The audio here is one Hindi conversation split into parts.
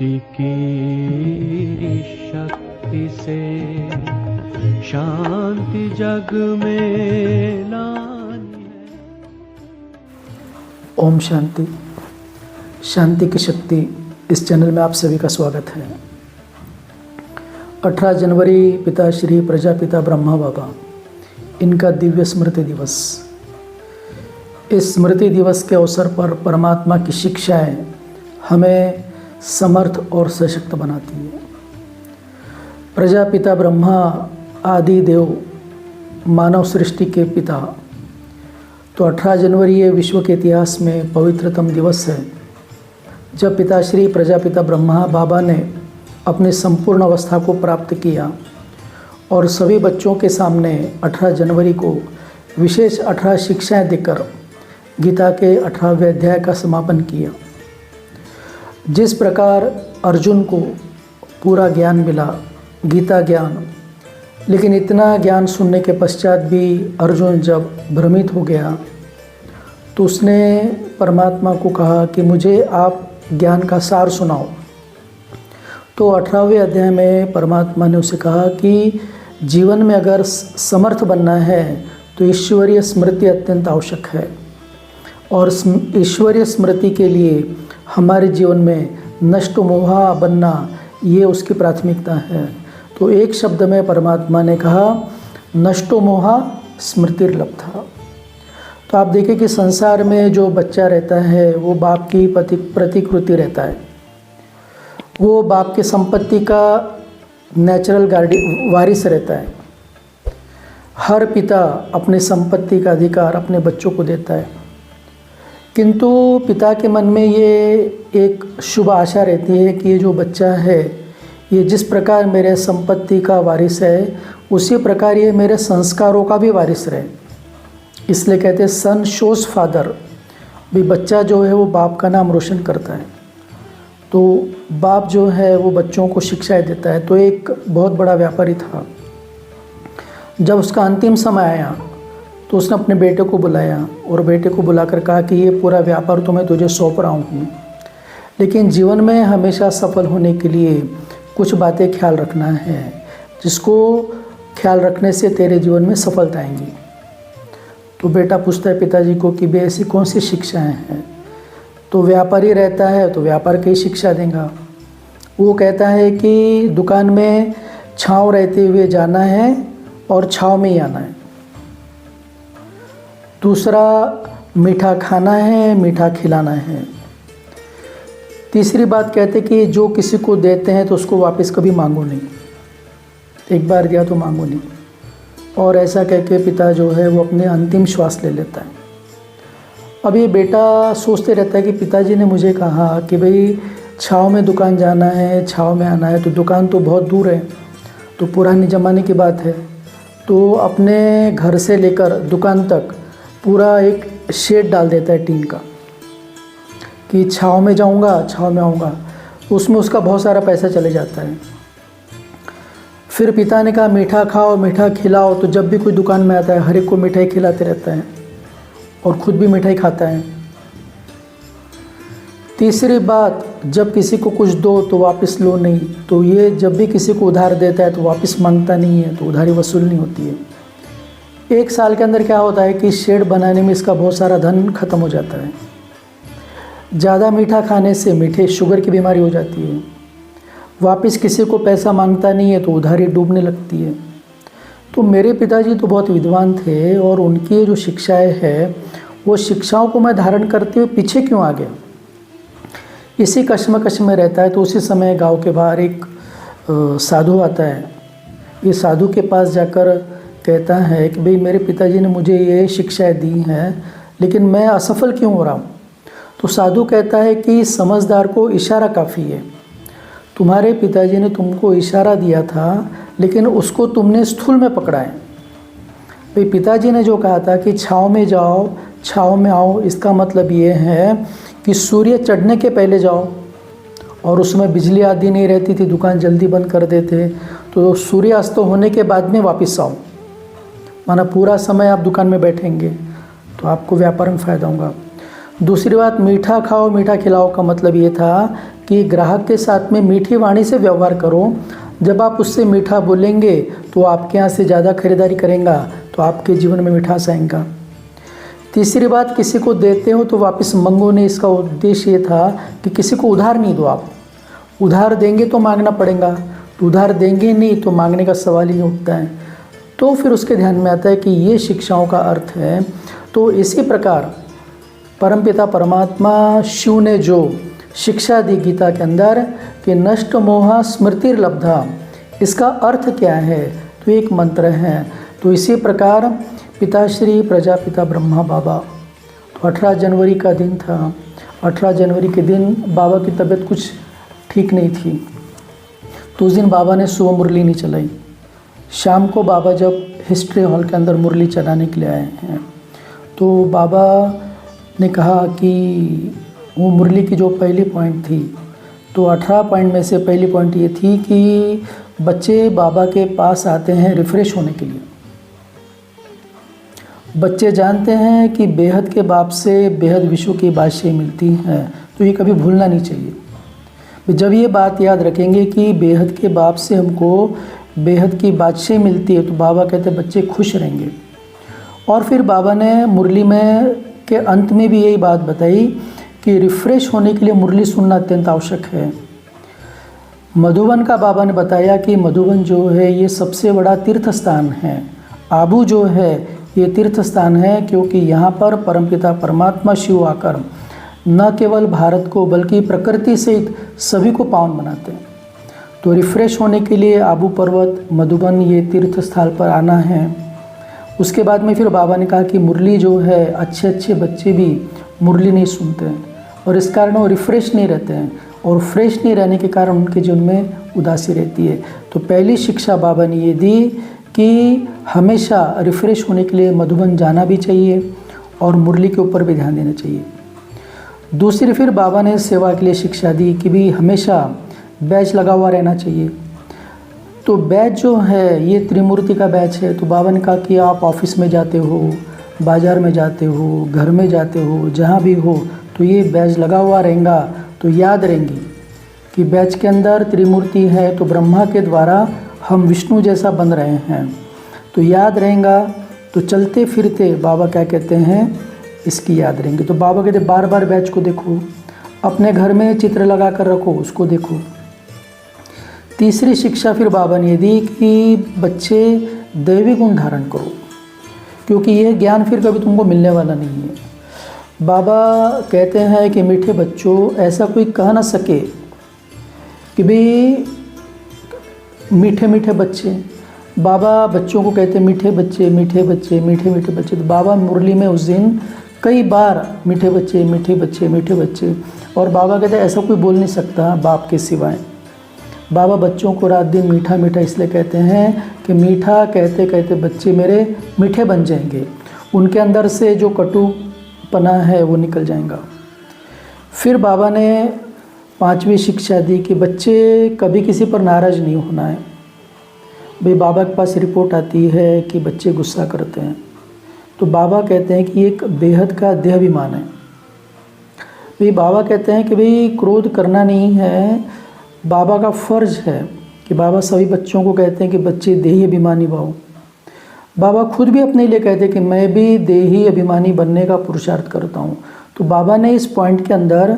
शांति की शक्ति से शांति जग में लानी है। ओम शांति। शांति की शक्ति इस चैनल में आप सभी का स्वागत है। 18 जनवरी पिताश्री प्रजापिता ब्रह्मा बाबा, इनका दिव्य स्मृति दिवस। इस स्मृति दिवस के अवसर पर परमात्मा की शिक्षाएं हमें समर्थ और सशक्त बनाती है। प्रजापिता ब्रह्मा आदि देव, मानव सृष्टि के पिता। तो 18 जनवरी ये विश्व के इतिहास में पवित्रतम दिवस है, जब पिताश्री प्रजापिता ब्रह्मा बाबा ने अपनी संपूर्ण अवस्था को प्राप्त किया और सभी बच्चों के सामने 18 जनवरी को विशेष 18 शिक्षाएं देकर गीता के 18वें अध्याय का समापन किया। जिस प्रकार अर्जुन को पूरा ज्ञान मिला, गीता ज्ञान, लेकिन इतना ज्ञान सुनने के पश्चात भी अर्जुन जब भ्रमित हो गया तो उसने परमात्मा को कहा कि मुझे आप ज्ञान का सार सुनाओ। तो 18वें अध्याय में परमात्मा ने उसे कहा कि जीवन में अगर समर्थ बनना है तो ईश्वरीय स्मृति अत्यंत आवश्यक है, और ईश्वरीय स्मृति के लिए हमारे जीवन में नष्ट मोहा बनना ये उसकी प्राथमिकता है। तो एक शब्द में परमात्मा ने कहा, नष्टो मोहा स्मृतिर्लब्धा। तो आप देखें कि संसार में जो बच्चा रहता है वो बाप की प्रतिकृति रहता है, वो बाप की संपत्ति का नेचुरल वारिस रहता है। हर पिता अपनी संपत्ति का अधिकार अपने बच्चों को देता है, किंतु पिता के मन में ये एक शुभ आशा रहती है कि ये जो बच्चा है ये जिस प्रकार मेरे संपत्ति का वारिस है उसी प्रकार ये मेरे संस्कारों का भी वारिस रहे। इसलिए कहते हैं सन शोज फादर, भी बच्चा जो है वो बाप का नाम रोशन करता है। तो बाप जो है वो बच्चों को शिक्षाएं देता है। तो एक बहुत बड़ा व्यापारी था, जब उसका अंतिम समय आया तो उसने अपने बेटे को बुलाया और बेटे को बुलाकर कहा कि ये पूरा व्यापार तो मैं तुझे सौंप रहा हूँ, लेकिन जीवन में हमेशा सफल होने के लिए कुछ बातें ख्याल रखना है, जिसको ख्याल रखने से तेरे जीवन में सफलता आएंगी। तो बेटा पूछता है पिताजी को कि बे ऐसी कौन सी शिक्षाएँ हैं। तो व्यापारी रहता है तो व्यापार की ही शिक्षा देगा। वो कहता है कि दुकान में छाँव रहते हुए जाना है और छाँव में ही आना है। दूसरा, मीठा खाना है, मीठा खिलाना है। तीसरी बात कहते कि जो किसी को देते हैं तो उसको वापस कभी मांगो नहीं, एक बार दिया तो मांगो नहीं। और ऐसा कह के पिता जो है वो अपने अंतिम श्वास ले लेता है। अब ये बेटा सोचते रहता है कि पिताजी ने मुझे कहा कि भाई छाँव में दुकान जाना है, छाँव में आना है, तो दुकान तो बहुत दूर है, तो पुराने ज़माने की बात है। तो अपने घर से लेकर दुकान तक पूरा एक शेड डाल देता है टीन का कि छाँव में जाऊंगा, छाँव में आऊँगा। उसमें उसका बहुत सारा पैसा चले जाता है। फिर पिता ने कहा मीठा खाओ, मीठा खिलाओ। तो जब भी कोई दुकान में आता है हर एक को मिठाई खिलाते रहता है और ख़ुद भी मिठाई खाता है। तीसरी बात, जब किसी को कुछ दो तो वापस लो नहीं। तो ये जब भी किसी को उधार देता है तो वापस मांगता नहीं है, तो उधारी वसूल नहीं होती है। 1 साल के अंदर क्या होता है कि शेड बनाने में इसका बहुत सारा धन खत्म हो जाता है। ज़्यादा मीठा खाने से मीठे शुगर की बीमारी हो जाती है। वापस किसी को पैसा मांगता नहीं है तो उधारी डूबने लगती है। तो मेरे पिताजी तो बहुत विद्वान थे और उनकी जो शिक्षाएं है वो शिक्षाओं को मैं धारण करते हुए पीछे क्यों आ गया, इसी कश्मकश में रहता है। तो उसी समय गांव के बाहर एक साधु आता है। ये साधु के पास जाकर कहता है कि भाई मेरे पिताजी ने मुझे ये शिक्षाएं दी हैं, लेकिन मैं असफल क्यों हो रहा हूँ। तो साधु कहता है कि समझदार को इशारा काफ़ी है। तुम्हारे पिताजी ने तुमको इशारा दिया था, लेकिन उसको तुमने स्थूल में पकड़ा है। भाई पिताजी ने जो कहा था कि छाँव में जाओ, छाँव में आओ, इसका मतलब ये है कि सूर्य चढ़ने के पहले जाओ। और उसमें बिजली आदि नहीं रहती थी, दुकान जल्दी बंद कर देते। तो सूर्यास्त होने के बाद में वापस आओ, माना पूरा समय आप दुकान में बैठेंगे तो आपको व्यापार में फ़ायदा होगा। दूसरी बात, मीठा खाओ मीठा खिलाओ का मतलब ये था कि ग्राहक के साथ में मीठी वाणी से व्यवहार करो। जब आप उससे मीठा बोलेंगे तो आपके यहाँ से ज़्यादा खरीदारी करेंगे, तो आपके जीवन में मिठास आएगा। तीसरी बात, किसी को देते हो तो वापस मंगो नहीं। इसका उद्देश्य ये था कि किसी को उधार नहीं दो। आप उधार देंगे तो मांगना पड़ेगा, तो उधार देंगे नहीं तो मांगने का सवाल ही नहीं उठता है। तो फिर उसके ध्यान में आता है कि ये शिक्षाओं का अर्थ है। तो इसी प्रकार परमपिता परमात्मा शिव ने जो शिक्षा दी गीता के अंदर कि नष्ट मोह स्मृतिर्लब्धा, इसका अर्थ क्या है? तो एक मंत्र है। तो इसी प्रकार पिताश्री प्रजापिता ब्रह्मा बाबा, तो 18 जनवरी का दिन था। 18 जनवरी के दिन बाबा की तबीयत कुछ ठीक नहीं थी, तो उस दिन बाबा ने सुबह मुरली नहीं चलाई। शाम को बाबा जब हिस्ट्री हॉल के अंदर मुरली चलाने के लिए आए हैं, तो बाबा ने कहा कि वो मुरली की जो पहली पॉइंट थी, तो 18 पॉइंट में से पहली पॉइंट ये थी कि बच्चे बाबा के पास आते हैं रिफ़्रेश होने के लिए। बच्चे जानते हैं कि बेहद के बाप से बेहद विश्व की बादशाही मिलती हैं, तो ये कभी भूलना नहीं चाहिए। जब ये बात याद रखेंगे कि बेहद के बाप से हमको बेहद की बादशाही मिलती है, तो बाबा कहते हैं बच्चे खुश रहेंगे। और फिर बाबा ने मुरली में के अंत में भी यही बात बताई कि रिफ़्रेश होने के लिए मुरली सुनना अत्यंत आवश्यक है। मधुबन का बाबा ने बताया कि मधुबन जो है ये सबसे बड़ा तीर्थ स्थान है। आबू जो है ये तीर्थ स्थान है, क्योंकि यहाँ पर परमपिता परमात्मा शिव आकर न केवल भारत को बल्कि प्रकृति सहित सभी को पावन बनाते हैं। तो रिफ़्रेश होने के लिए आबू पर्वत, मधुबन, ये तीर्थ स्थल पर आना है। उसके बाद में फिर बाबा ने कहा कि मुरली जो है, अच्छे अच्छे बच्चे भी मुरली नहीं सुनते हैं, और इस कारण वो रिफ़्रेश नहीं रहते हैं, और फ्रेश नहीं रहने के कारण उनके जीवन में उदासी रहती है। तो पहली शिक्षा बाबा ने ये दी कि हमेशा रिफ़्रेश होने के लिए मधुबन जाना भी चाहिए और मुरली के ऊपर भी ध्यान देना चाहिए। दूसरी फिर बाबा ने सेवा के लिए शिक्षा दी कि भी हमेशा बैच लगा हुआ रहना चाहिए। तो बैच जो है ये त्रिमूर्ति का बैच है। तो बाबा ने कहा कि आप ऑफिस में जाते हो, बाज़ार में जाते हो, घर में जाते हो, जहाँ भी हो, तो ये बैच लगा हुआ रहेगा। तो याद रहेंगी कि बैच के अंदर त्रिमूर्ति है, तो ब्रह्मा के द्वारा हम विष्णु जैसा बन रहे हैं, तो याद रहेगा। तो चलते फिरते बाबा क्या कहते हैं, इसकी याद रहेंगे। तो बाबा कहते बार बार बैच को देखो, अपने घर में चित्र लगा कर रखो, उसको देखो। तीसरी शिक्षा फिर बाबा ने दी कि बच्चे दैवी गुण धारण करो, क्योंकि यह ज्ञान फिर कभी तुमको मिलने वाला नहीं है। बाबा कहते हैं कि मीठे बच्चों, ऐसा कोई कह ना सके कि भाई मीठे मीठे बच्चे। बाबा बच्चों को कहते हैं मीठे बच्चे, मीठे बच्चे, मीठे मीठे बच्चे। तो बाबा मुरली में उस दिन कई बार मीठे बच्चे, मीठे बच्चे, मीठे बच्चे। और बाबा कहते हैं ऐसा कोई बोल नहीं सकता बाप के सिवाय। बाबा बच्चों को रात दिन मीठा मीठा इसलिए कहते हैं कि मीठा कहते कहते बच्चे मेरे मीठे बन जाएंगे, उनके अंदर से जो कटुपना है वो निकल जाएगा। फिर बाबा ने 5वीं शिक्षा दी कि बच्चे कभी किसी पर नाराज़ नहीं होना है। भाई बाबा के पास रिपोर्ट आती है कि बच्चे गुस्सा करते हैं, तो बाबा कहते हैं कि एक बेहद का देहाभिमान है। भाई बाबा कहते हैं कि भाई क्रोध करना नहीं है, बाबा का फ़र्ज़ है कि बाबा सभी बच्चों को कहते हैं कि बच्चे देही अभिमानी भाव। बाबा खुद भी अपने लिए कहते हैं कि मैं भी देही अभिमानी बनने का पुरुषार्थ करता हूँ। तो बाबा ने इस पॉइंट के अंदर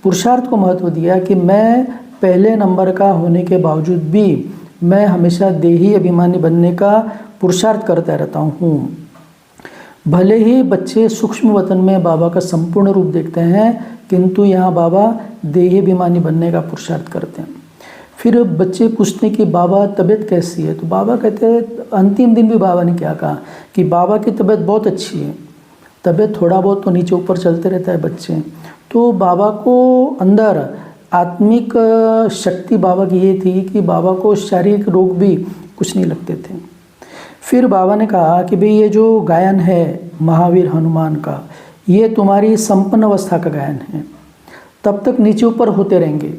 पुरुषार्थ को महत्व दिया कि मैं पहले नंबर का होने के बावजूद भी मैं हमेशा देही अभिमानी बनने का पुरुषार्थ करता रहता हूँ। भले ही बच्चे सूक्ष्म वतन में बाबा का संपूर्ण रूप देखते हैं, किंतु यहाँ बाबा देही अभिमानी बनने का पुरुषार्थ करते हैं। फिर बच्चे पूछते हैं कि बाबा तबीयत कैसी है, तो बाबा कहते हैं, अंतिम दिन भी बाबा ने क्या कहा कि बाबा की तबीयत बहुत अच्छी है। तबीयत थोड़ा बहुत तो नीचे ऊपर चलते रहता है बच्चे। तो बाबा को अंदर आत्मिक शक्ति बाबा की ये थी कि बाबा को शारीरिक रोग भी कुछ नहीं लगते थे। फिर बाबा ने कहा कि भाई ये जो गायन है महावीर हनुमान का, ये तुम्हारी संपन्न अवस्था का गायन है, तब तक नीचे ऊपर होते रहेंगे।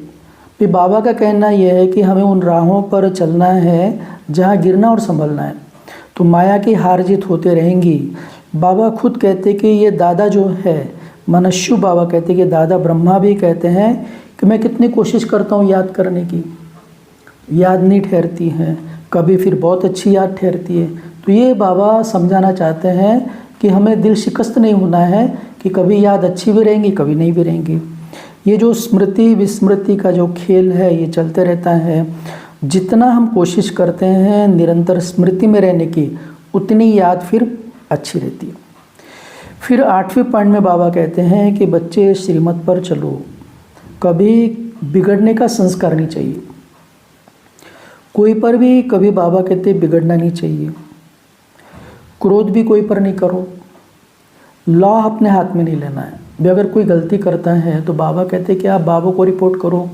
फिर बाबा का कहना यह है कि हमें उन राहों पर चलना है जहाँ गिरना और संभलना है, तो माया की हार जीत होते रहेंगी। बाबा खुद कहते कि ये दादा जो है मनस्यु बाबा कहते कि दादा ब्रह्मा भी कहते हैं कि मैं कितनी कोशिश करता हूँ याद करने की, याद नहीं ठहरती है, कभी फिर बहुत अच्छी याद ठहरती है। तो ये बाबा समझाना चाहते हैं कि हमें दिल शिकस्त नहीं होना है कि कभी याद अच्छी भी रहेंगी, कभी नहीं भी रहेंगी। ये जो स्मृति विस्मृति का जो खेल है ये चलते रहता है। जितना हम कोशिश करते हैं निरंतर स्मृति में रहने की, उतनी याद फिर अच्छी रहती है। फिर 8वें पॉइंट में बाबा कहते हैं कि बच्चे श्रीमत पर चलो, कभी बिगड़ने का संस्कार नहीं चाहिए। कोई पर भी कभी बाबा कहते बिगड़ना नहीं चाहिए। क्रोध भी कोई पर नहीं करो, लॉ अपने हाथ में नहीं लेना है। भी अगर कोई गलती करता है तो बाबा कहते कि आप बाबा को रिपोर्ट करो।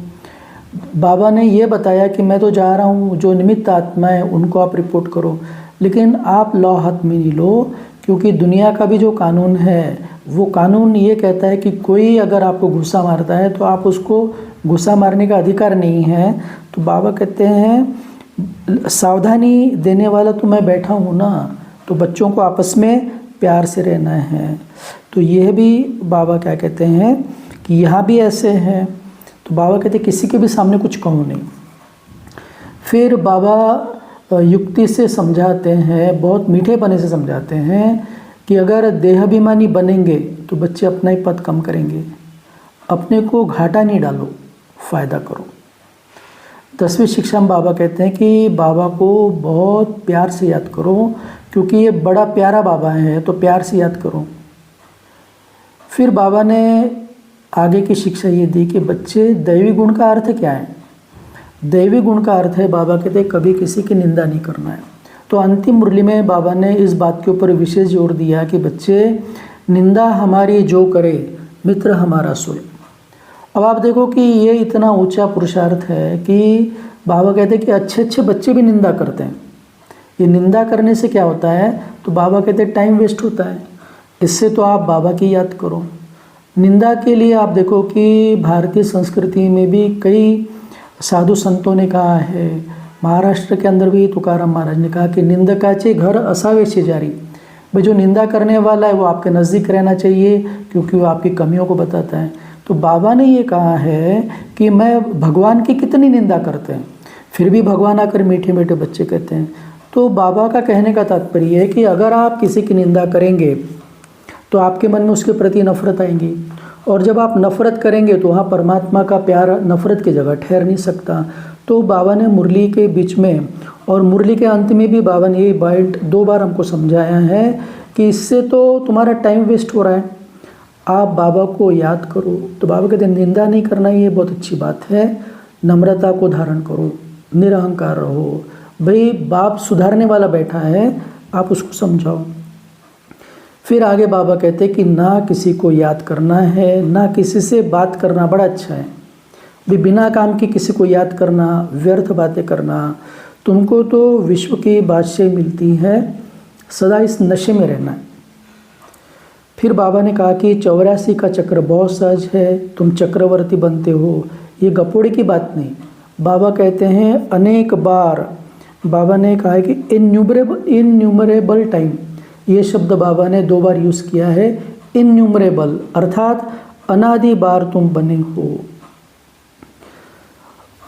बाबा ने ये बताया कि मैं तो जा रहा हूँ, जो निमित्त आत्मा है उनको आप रिपोर्ट करो, लेकिन आप लॉ हाथ में नहीं लो, क्योंकि दुनिया का भी जो कानून है वो कानून ये कहता है कि कोई अगर आपको गुस्सा मारता है तो आप उसको गुस्सा मारने का अधिकार नहीं है। तो बाबा कहते हैं सावधानी देने वाला तो मैं बैठा हूँ ना, तो बच्चों को आपस में प्यार से रहना है। तो यह भी बाबा क्या कहते हैं कि यहाँ भी ऐसे हैं। तो बाबा कहते किसी के भी सामने कुछ कहो नहीं। फिर बाबा युक्ति से समझाते हैं, बहुत मीठेपने से समझाते हैं कि अगर देहाभिमानी बनेंगे तो बच्चे अपना ही पद कम करेंगे। अपने को घाटा नहीं डालो, फ़ायदा करो। 10वीं शिक्षा में बाबा कहते हैं कि बाबा को बहुत प्यार से याद करो, क्योंकि ये बड़ा प्यारा बाबा है, तो प्यार से याद करो। फिर बाबा ने आगे की शिक्षा ये दी कि बच्चे दैवी गुण का अर्थ क्या है। दैवी गुण का अर्थ है, बाबा कहते हैं कभी किसी की निंदा नहीं करना है। तो अंतिम मुरली में बाबा ने इस बात के ऊपर विशेष जोर दिया कि बच्चे निंदा हमारी जो करे, मित्र हमारा सोए। अब आप देखो कि ये इतना ऊंचा पुरुषार्थ है कि बाबा कहते हैं कि अच्छे अच्छे बच्चे भी निंदा करते हैं। ये निंदा करने से क्या होता है, तो बाबा कहते हैं टाइम वेस्ट होता है। इससे तो आप बाबा की याद करो। निंदा के लिए आप देखो कि भारतीय संस्कृति में भी कई साधु संतों ने कहा है, महाराष्ट्र के अंदर भी तुकाराम महाराज ने कहा कि निंदकाचे घर असावे शेजारी। भाई जो निंदा करने वाला है वो आपके नज़दीक रहना चाहिए, क्योंकि वो आपकी कमियों को बताता है। तो बाबा ने ये कहा है कि मैं भगवान की कितनी निंदा करते हैं, फिर भी भगवान आकर मीठे मीठे बच्चे कहते हैं। तो बाबा का कहने का तात्पर्य है कि अगर आप किसी की निंदा करेंगे तो आपके मन में उसके प्रति नफरत आएंगी, और जब आप नफ़रत करेंगे तो वहाँ परमात्मा का प्यार नफ़रत की जगह ठहर नहीं सकता। तो बाबा ने मुरली के बीच में और मुरली के अंत में भी बाबा ने ये बात 2 बार हमको समझाया है कि इससे तो तुम्हारा टाइम वेस्ट हो रहा है, आप बाबा को याद करो। तो बाबा कहते हैं निंदा नहीं करना, ये बहुत अच्छी बात है। नम्रता को धारण करो, निरहंकार रहो। भाई बाप सुधारने वाला बैठा है, आप उसको समझाओ। फिर आगे बाबा कहते हैं कि ना किसी को याद करना है, ना किसी से बात करना बड़ा अच्छा है। भी बिना काम के किसी को याद करना, व्यर्थ बातें करना, तुमको तो विश्व की बादशाही मिलती है, सदा इस नशे में रहना है। फिर बाबा ने कहा कि 84 का चक्र बहुत सहज है, तुम चक्रवर्ती बनते हो, ये गपोड़े की बात नहीं। बाबा कहते हैं अनेक बार, बाबा ने कहा है कि इन्यूमरेबल टाइम, ये शब्द बाबा ने 2 बार यूज़ किया है। इन्यूमरेबल अर्थात अनादि बार तुम बने हो।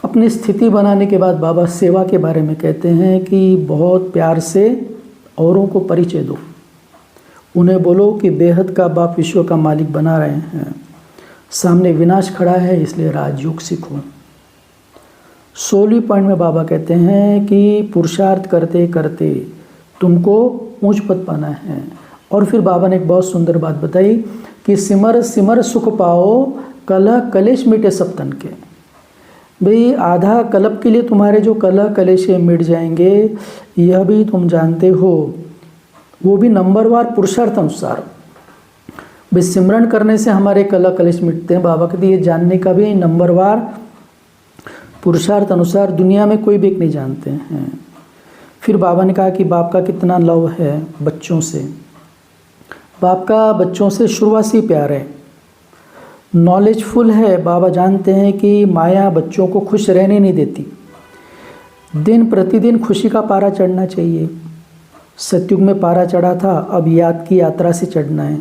अपनी स्थिति बनाने के बाद बाबा सेवा के बारे में कहते हैं कि बहुत प्यार से औरों को परिचय दो, उन्हें बोलो कि बेहद का बाप विश्व का मालिक बना रहे हैं, सामने विनाश खड़ा है, इसलिए राजयोग सीखो। 16वीं पॉइंट में बाबा कहते हैं कि पुरुषार्थ करते करते तुमको ऊंच पद पाना है। और फिर बाबा ने एक बहुत सुंदर बात बताई कि सिमर सिमर सुख पाओ, कलह कलेश मिटे सब तन के। भाई आधा कल्प के लिए तुम्हारे जो कलह कलेश मिट जाएंगे, यह भी तुम जानते हो, वो भी नंबरवार पुरुषार्थ अनुसार। भाई सिमरन करने से हमारे कलह कलेश मिटते हैं, बाबा कहते ये जानने का भी नंबरवार पुरुषार्थ अनुसार दुनिया में कोई भी नहीं जानते हैं। फिर बाबा ने कहा कि बाप का कितना लव है बच्चों से। बाप का बच्चों से शुरुआत से प्यार है, नॉलेजफुल है। बाबा जानते हैं कि माया बच्चों को खुश रहने नहीं देती, दिन प्रतिदिन खुशी का पारा चढ़ना चाहिए। सतयुग में पारा चढ़ा था, अब याद की यात्रा से चढ़ना है,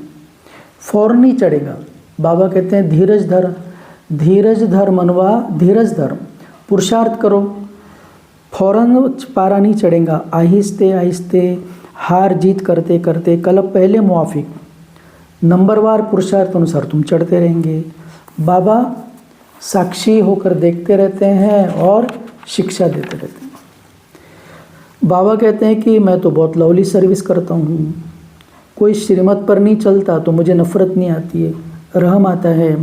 फौरन नहीं चढ़ेगा। बाबा कहते हैं धीरज धर, धीरज धर मनवा, धीरज धर, पुरुषार्थ करो, फौरन पारा नहीं चढ़ेगा, आहिस्ते आहिस्ते हार जीत करते करते कल पहले मुआफिक नंबरवार पुरुषार्थ अनुसार तुम चढ़ते रहेंगे। बाबा साक्षी होकर देखते रहते हैं और शिक्षा देते रहते हैं। बाबा कहते हैं कि मैं तो बहुत लवली सर्विस करता हूँ, कोई श्रीमत पर नहीं चलता तो मुझे नफ़रत नहीं आती है, रहम आता है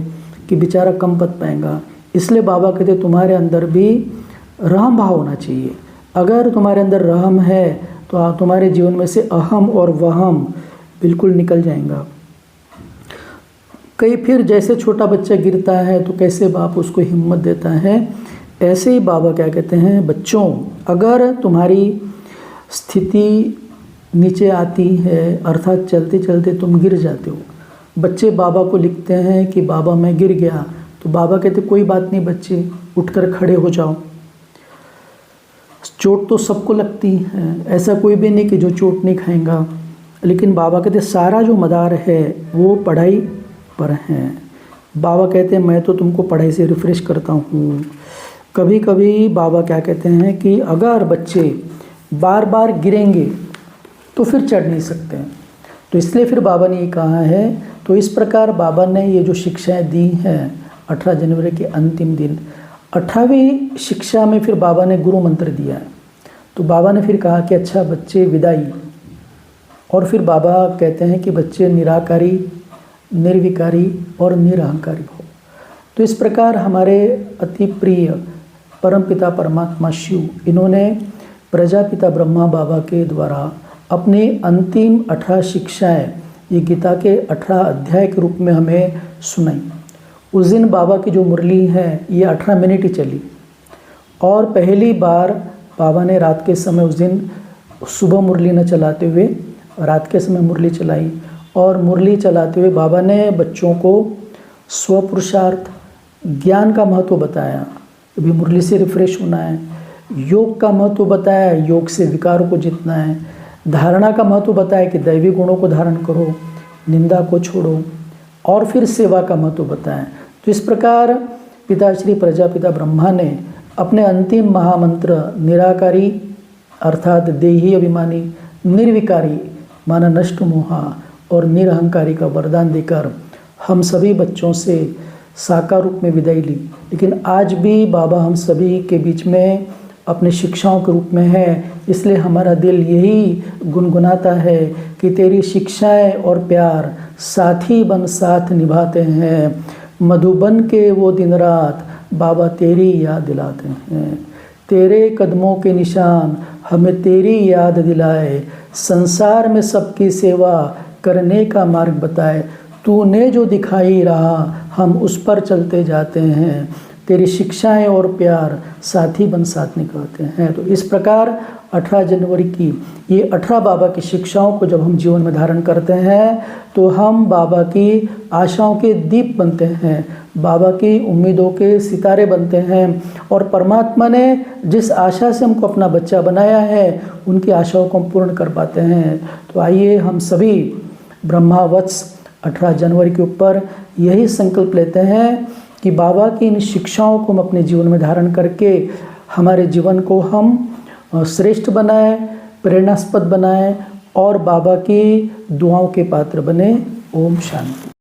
कि बेचारा कम पद पाएगा। इसलिए बाबा कहते तुम्हारे अंदर भी रहम भाव होना चाहिए। अगर तुम्हारे अंदर रहम है तो तुम्हारे जीवन में से अहम और वहम बिल्कुल निकल जाएगा। कई फिर जैसे छोटा बच्चा गिरता है तो कैसे बाप उसको हिम्मत देता है, ऐसे ही बाबा क्या कहते हैं, बच्चों अगर तुम्हारी स्थिति नीचे आती है अर्थात चलते चलते तुम गिर जाते हो, बच्चे बाबा को लिखते हैं कि बाबा मैं गिर गया, तो बाबा कहते कोई बात नहीं बच्चे, उठकर खड़े हो जाओ। चोट तो सबको लगती है, ऐसा कोई भी नहीं कि जो चोट नहीं खाएगा, लेकिन बाबा कहते सारा जो मदार है वो पढ़ाई पर है। बाबा कहते हैं मैं तो तुमको पढ़ाई से रिफ्रेश करता हूँ। कभी कभी बाबा क्या कहते हैं कि अगर बच्चे बार बार गिरेंगे तो फिर चढ़ नहीं सकते, तो इसलिए फिर बाबा ने ये कहा है। तो इस प्रकार बाबा ने ये जो शिक्षाएं दी हैं 18 जनवरी के अंतिम दिन, 18वीं शिक्षा में फिर बाबा ने गुरु मंत्र दिया है। तो बाबा ने फिर कहा कि अच्छा बच्चे विदाई, और फिर बाबा कहते हैं कि बच्चे निराकारी, निर्विकारी और निरहंकारी हो। तो इस प्रकार हमारे अति प्रिय परमपिता परमात्मा शिव, इन्होंने प्रजापिता ब्रह्मा बाबा के द्वारा अपनी अंतिम 18 शिक्षाएं ये गीता के 18 अध्याय के रूप में हमें सुनाई। उस दिन बाबा की जो मुरली है ये 18 मिनट ही चली, और पहली बार बाबा ने रात के समय उस दिन सुबह मुरली न चलाते हुए रात के समय मुरली चलाई, और मुरली चलाते हुए बाबा ने बच्चों को स्वपुरुषार्थ, ज्ञान का महत्व बताया, अभी मुरली से रिफ्रेश होना है, योग का महत्व बताया, योग से विकारों को जीतना है, धारणा का महत्व बताया कि दैवी गुणों को धारण करो, निंदा को छोड़ो, और फिर सेवा का महत्व बताया। तो इस प्रकार पिताश्री प्रजापिता ब्रह्मा ने अपने अंतिम महामंत्र निराकारी अर्थात देही अभिमानी, निर्विकारी माना नष्ट मोहा और निरहंकारी का वरदान देकर हम सभी बच्चों से साकार रूप में विदाई ली। लेकिन आज भी बाबा हम सभी के बीच में अपने शिक्षाओं के रूप में है, इसलिए हमारा दिल यही गुनगुनाता है कि तेरी शिक्षाएं और प्यार साथी बन साथ निभाते हैं, मधुबन के वो दिन रात बाबा तेरी याद दिलाते हैं, तेरे कदमों के निशान हमें तेरी याद दिलाए, संसार में सबकी सेवा करने का मार्ग बताए, तूने जो दिखाई रहा हम उस पर चलते जाते हैं, तेरी शिक्षाएं और प्यार साथी बन साथ निभाते हैं। तो इस प्रकार 18 जनवरी की ये 18 बाबा की शिक्षाओं को जब हम जीवन में धारण करते हैं तो हम बाबा की आशाओं के दीप बनते हैं, बाबा की उम्मीदों के सितारे बनते हैं, और परमात्मा ने जिस आशा से हमको अपना बच्चा बनाया है उनकी आशाओं को हम पूर्ण कर पाते हैं। तो आइए हम सभी ब्रह्मावत्स 18 जनवरी के ऊपर यही संकल्प लेते हैं कि बाबा की इन शिक्षाओं को हम अपने जीवन में धारण करके हमारे जीवन को हम श्रेष्ठ बनाएं, प्रेरणास्पद बनाएं और बाबा की दुआओं के पात्र बने। ओम शांति।